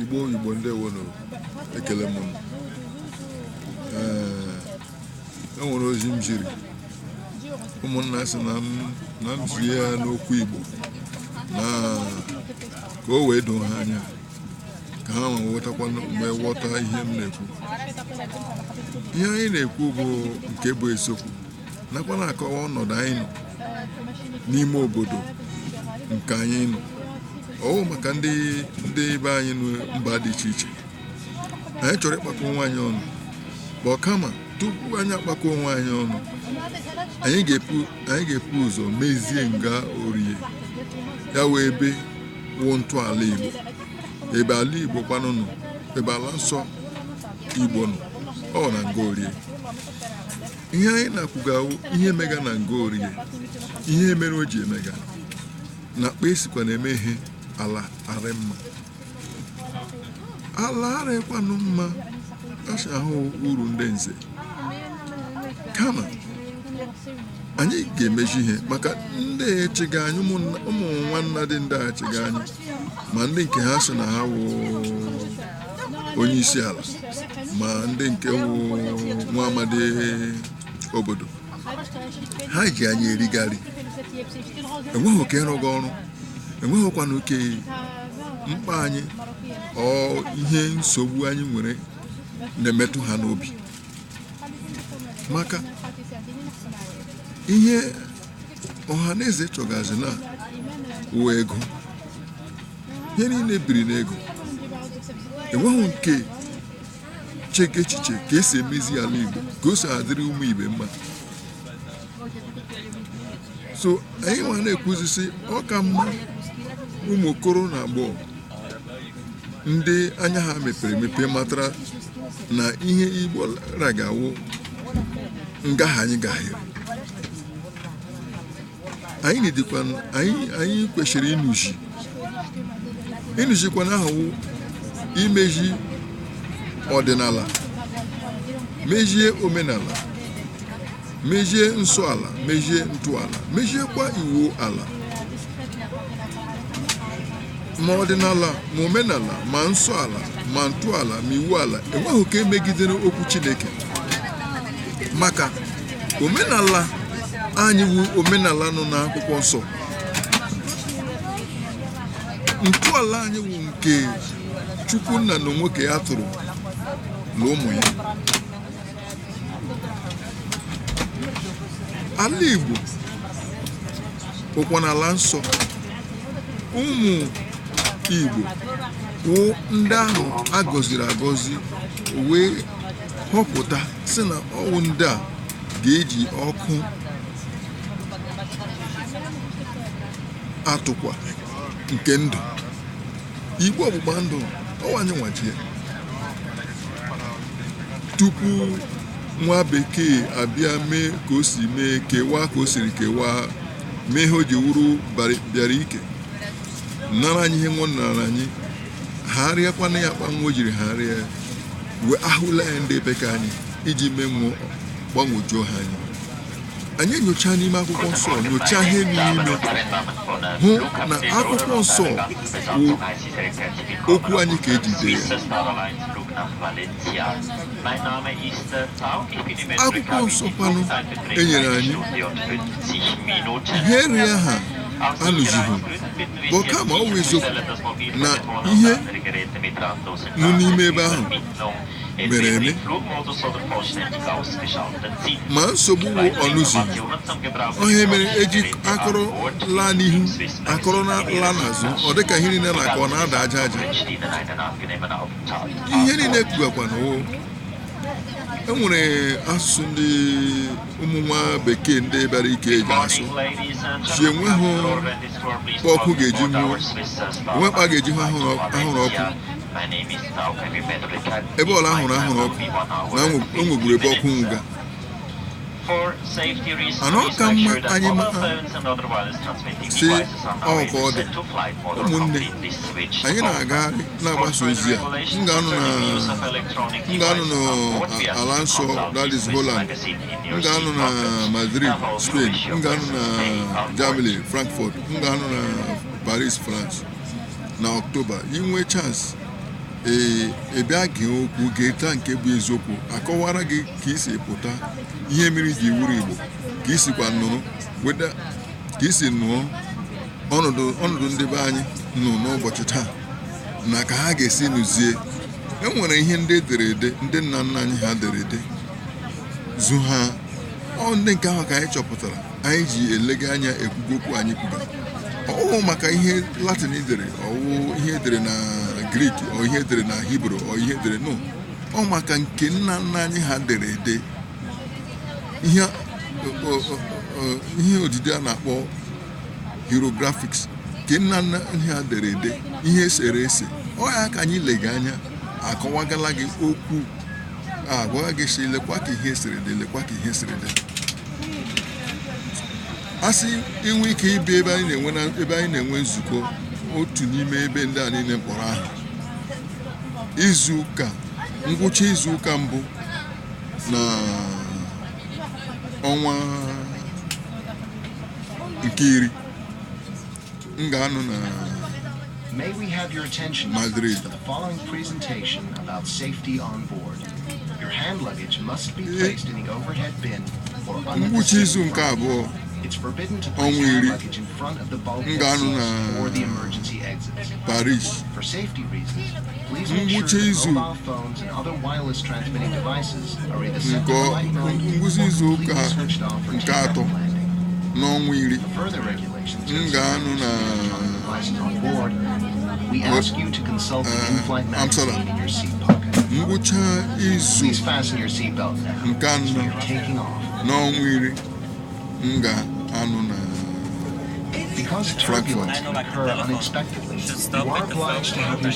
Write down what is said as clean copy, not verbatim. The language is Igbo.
Igbo ndewo no ekele m. Enwere ozi m jiri ụmụnna sị na m zie ya n'okwu Igbo na ka o wee doo ha anya ka ha wee ghọta ihe m na-ekwu. Ihe anyị na-ekwu bụ nke bụ eziokwu nakwa na-akọwa ọnọdụ anyị nọ n'ime obodo nke anyị nọ. Ọwụ maka ndị be anyị mba dị iche iche. Anyị chọrọ ịkpakọ onwe anyị ọnụ, ma kama tupu anyị akpakọ onwe anyị ọnụ, anyị ga-epu ụzọ mezie nga orie ya wee ebe wụ ntọala Igbo, ebe ala Igbo kwanụ nọ, ebe ala nsọ Igbo nọ, ọ na nga orie. Ihe anyị na-akwugawo ihe mega na nga orie, ihe mere o ji emega na akpa esikwa na-eme ihe ala arị mma. Ala arịkwanụ mma asha ahụ uru ndị nze, kama anyị ga-emeji ihe maka ndị echiga anyị, ụmụ nwanna dị ndị echiga anyị, ma ndị nke ha sị na ha wụ onye isi ala, ma ndị nke wụ nwa amadi obodo. Ha ji anyị erigari, enweghị oke ịrụga ọrụ, enweghịkwana oke mkpa anyị ọ ihe nsogbu anyị nwere na-emetụ ha n'obi. Maka ihe ọha na eze chọgazi na uwe ego, ihe niile biri n'ego, enweghị nke cheke echiche ka esi emezi ala Igbo, ka o si adịrị ụmụ Igbo mma. So anyị nwa na-ekwuzisi ọ ka mma ụmụ okoro na agbọghọ ndị anya ha mepere emepe matara na ihe Igbo ragawo ngaha anyị gaghịrị. Anyị kwesịrị ịnụzikwana ahụ imeji ọdịnala, mejie omenala, mejie nsọ ala, mejie ntọala, mejiekwa iwu ala. Ma ọdịnala, ma omenala, ma nsọ ala, ma ntọala, ma iwu ala enweghị ka emegidere okwu Chineke. Maka omenala anyị wu omenala nọ n'akwụkwọ nsọ, ntọala anyị wu nke Chukwu nna na nwoke ya tụrụ na ụmụ ya. Ala Igbo ụkwa n'ala nsọ. Ụmụ Igbo wụ ndị ahụ agọziri agọzi wee họpụta sị na ọwụ ndị a ga-eji ọkụ atụkwa nke ndụ Igbo ọgbụgba ndụ ọwanye nwajie tupu nwa bekee abịa mee ka o si mee, kewaa ka o siri kewaa, mee ihe o ji wuru bịara ike nara anyị ihe nwa nara anyị, ha arịakwana ya kpa nwa o jiri ha arịa wee ahụla ya ndị bekee anyị iji mee nwụọ gbanwojuo ha anyị. Anyị enyocha n'ime akwụkwọ nsọ, nyochaa ihe n'ime, hụ na akwụkwọ nsọ bụ okwu anyị ka ejide ya. Akwụkwọ nsọ kwanụ enyere anyị ihe nri aha anụzighị, bụ kama ọ bụ eziokwu na ihe nọ n'ime ebe ahụ mere eme, ma nsogbu wụ ọnụzighị. Ọhịa mere eji akọrọ laa n'ihu, akọrọ laa n'azụ, ọ dịka ihe niile na-aka ọ na-ada aja aja. Ihe niile kwugakwana enwere asụsụ ndị ụmụ nwa bekee ndị bịara ike eji asụ, si enweghị ọkụ ga-eji nwụọ, onwekpa ga-eji hụ ahụrụ ọkụ. Ebe ọla ahụrụ ọkụ na o nwegburu ebe ọkụ nwụga. Anọ ka mma anyị si ọkọ ọ dị. Ụmụnne anyị na-agagharị na-agbasa ozi a. M ga-anụ n'ala nsọ, that is Holland. M ga-anụ na Madrid, Spain. M ga-anụ na Germany, Frankfurt. M ga-anụ na Paris, France na October. Inwe chance bịa gee okwu ga-eta nke bụ eziokwu akọwara gị ka isi pụta ihe mere ji wuru Igbo ka isikwa nụrụ weda ka isi nụọ ọnọdụ ndị be anyị nọ n'ụbọchị taa na ka ha ga-esi nụzie. Enwere ihe ndị ederede ndị nna nna anyị ha dere ede zu ha ndị nke ahụ ka anyị chọpụtara anyị ji elega anya ekwugo okwu anyị kwuga. Ọwụ maka ihe Latin edere, ọwụ ihe edere na Greek, ọ ihe edere na Hibru, ọ ihe edere no, ọ maka nke nna nna anyị ha dere ede ihe odide a na-akpọ hieroglyphics nke nna nna anyị ha dere ede ihe esere ese. Ọ ya ka anyị lega anya akọwagala gị okwu agwa gị si lekwa ka ihe siri dị, lekwa ka ihe siri dị. Asị inwe ike ibi ebe anyị na-enwe nzukọ otu n'ime ebe ndị a niile mkpọrọ aha izu ụka, ngwụcha izu ụka mbụ na ọnwa nke iri m ga-anọ na May we have your attention Madrid. to the following presentation about safety on board. Your hand luggage must be placed in the overhead bin or under the ngwụcha izu seat nke front. abụọ It's forbidden to place ọnwa hand iri luggage in front of the bulkhead Nga anụ seats or the na emergency exits. Paris. For safety reasons, please make sure ngwụcha that izu mobile phones and other wireless transmitting devices are either set nke to flight mode ngwụcha or izu completely ụka switched off for nke takeoff atọ and landing. n'ọnwa iri For further regulations m ga-anụ na devices on board, we ask you to consult the in-flight magazine in your seat pocket. ngwụcha izu Please fasten your seatbelt now. nke anọ You're taking off. n'ọnwa iri m ga-anụ na Because turbulence can occur unexpectedly, you are obliged to have your